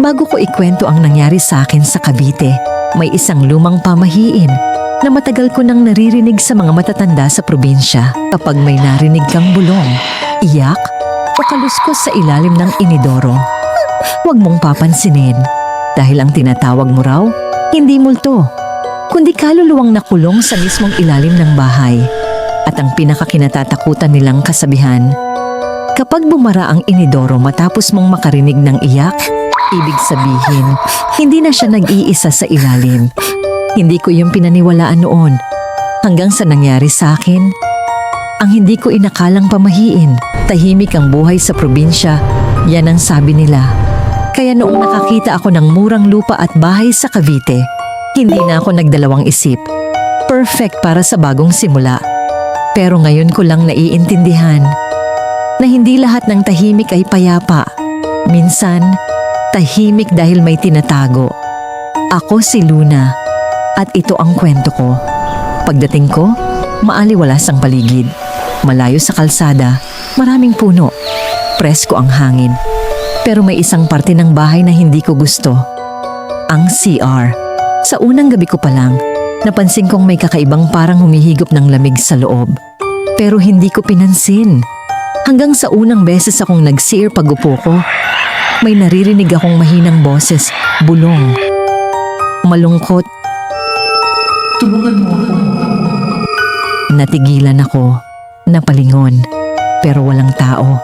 Bago ko ikwento ang nangyari sa akin sa Cavite, may isang lumang pamahiin na matagal ko nang naririnig sa mga matatanda sa probinsya. Kapag may narinig kang bulong, iyak o kaluskos sa ilalim ng inidoro, huwag mong papansinin dahil ang tinatawag mo raw, hindi multo, kundi kaluluwang nakulong sa mismong ilalim ng bahay. At ang pinakakinatatakutan nilang kasabihan, kapag bumara ang inidoro matapos mong makarinig ng iyak, ibig sabihin, hindi na siya nag-iisa sa ilalim. Hindi ko yung pinaniwalaan noon hanggang sa nangyari sa akin. Ang hindi ko inakalang pamahiin, tahimik ang buhay sa probinsya, yan ang sabi nila. Kaya noong nakakita ako ng murang lupa at bahay sa Cavite, hindi na ako nagdalawang isip. Perfect para sa bagong simula. Pero ngayon ko lang naiintindihan na hindi lahat ng tahimik ay payapa. Minsan, tahimik dahil may tinatago. Ako si Luna at ito ang kwento ko. Pagdating ko, maaliwalas ang paligid. Malayo sa kalsada, maraming puno. Presko ang hangin. Pero may isang parte ng bahay na hindi ko gusto. Ang CR. Sa unang gabi ko pa lang, napansin kong may kakaibang parang humihigop ng lamig sa loob. Pero hindi ko pinansin. Hanggang sa unang beses akong nag-CR pag-upo ko, may naririnig akong mahinang boses, bulong. Malungkot. Tulungan mo ako. Natigilan ako, napalingon, pero walang tao.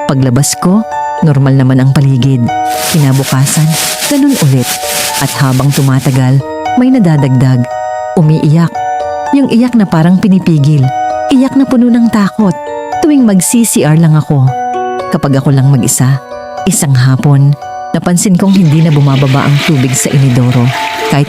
Paglabas ko, normal naman ang paligid. Kinabukasan, ganun ulit. At habang tumatagal, may nadadagdag. Umiiyak. Yung iyak na parang pinipigil. Iyak na puno ng takot. Tuwing mag-CCR lang ako. Kapag ako lang mag-isa, isang hapon, napansin kong hindi na bumababa ang tubig sa inidoro. Kahit